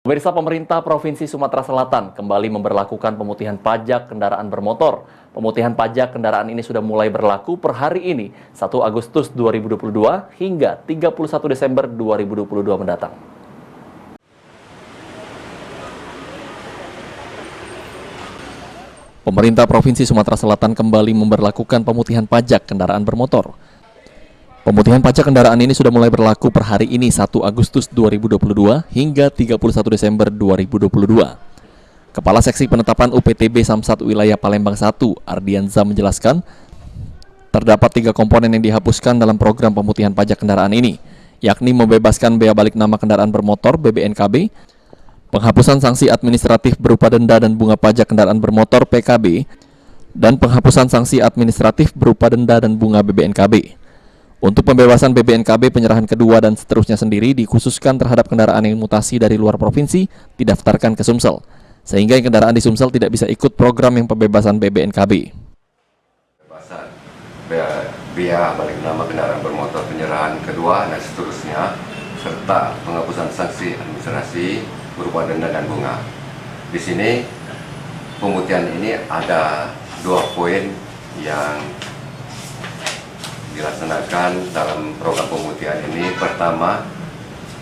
Pemirsa, pemerintah Provinsi Sumatera Selatan kembali memberlakukan pemutihan pajak kendaraan bermotor. Pemutihan pajak kendaraan ini sudah mulai berlaku per hari ini, 1 Agustus 2022 hingga 31 Desember 2022 mendatang. Pemerintah Provinsi Sumatera Selatan kembali memberlakukan pemutihan pajak kendaraan bermotor. Pemutihan pajak kendaraan ini sudah mulai berlaku per hari ini 1 Agustus 2022 hingga 31 Desember 2022. Kepala Seksi Penetapan UPTB Samsat Wilayah Palembang 1, Ardianza menjelaskan, terdapat 3 komponen yang dihapuskan dalam program pemutihan pajak kendaraan ini, yakni membebaskan bea balik nama kendaraan bermotor (BBNKB), penghapusan sanksi administratif berupa denda dan bunga pajak kendaraan bermotor (PKB), dan penghapusan sanksi administratif berupa denda dan bunga BBNKB. Untuk pembebasan BBNKB penyerahan kedua dan seterusnya sendiri dikhususkan terhadap kendaraan yang mutasi dari luar provinsi didaftarkan ke Sumsel, sehingga yang kendaraan di Sumsel tidak bisa ikut program yang pembebasan BBNKB. Pembebasan bea balik nama kendaraan bermotor penyerahan kedua dan seterusnya, serta penghapusan sanksi administrasi berupa denda dan bunga. Di sini pemutihan ini ada 2 poin yang dilaksanakan dalam program pemutihan ini. Pertama,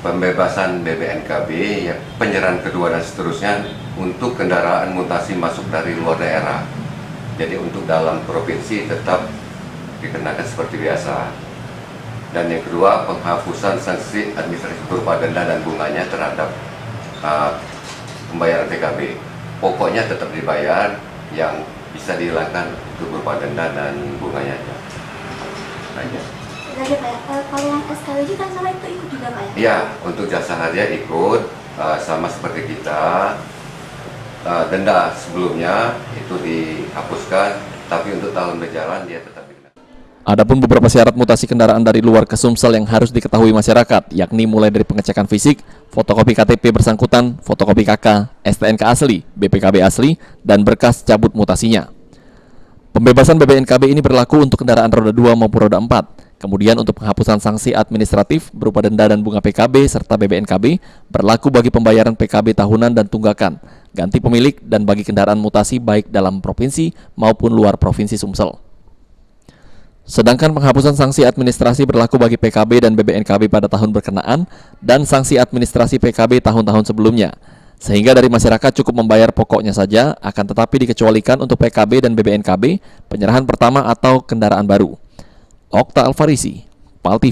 pembebasan BBNKB, ya, penyerahan kedua dan seterusnya untuk kendaraan mutasi masuk dari luar daerah. Jadi untuk dalam provinsi tetap dikenakan seperti biasa. Dan yang kedua, penghapusan sanksi administratif berupa denda dan bunganya terhadap pembayaran PKB. Pokoknya tetap dibayar, yang bisa dihilangkan untuk berupa denda dan bunganya aja. Kalau yang SKWJ kan sama itu ikut juga Pak ya? Iya, untuk jasa harja ikut, sama seperti kita. Denda sebelumnya itu dihapuskan, tapi untuk tahun berjalan dia tetap dikenakan. Adapun beberapa syarat mutasi kendaraan dari luar ke Sumsel yang harus diketahui masyarakat, yakni mulai dari pengecekan fisik, fotokopi KTP bersangkutan, fotokopi KK, STNK asli, BPKB asli, dan berkas cabut mutasinya. Pembebasan BBNKB ini berlaku untuk kendaraan roda 2 maupun roda 4. Kemudian untuk penghapusan sanksi administratif berupa denda dan bunga PKB serta BBNKB berlaku bagi pembayaran PKB tahunan dan tunggakan, ganti pemilik dan bagi kendaraan mutasi baik dalam provinsi maupun luar provinsi Sumsel. Sedangkan penghapusan sanksi administrasi berlaku bagi PKB dan BBNKB pada tahun berkenaan dan sanksi administrasi PKB tahun-tahun sebelumnya. Sehingga dari masyarakat cukup membayar pokoknya saja, akan tetapi dikecualikan untuk PKB dan BBNKB penyerahan pertama atau kendaraan baru. Okta Alfarisi, PAL TV.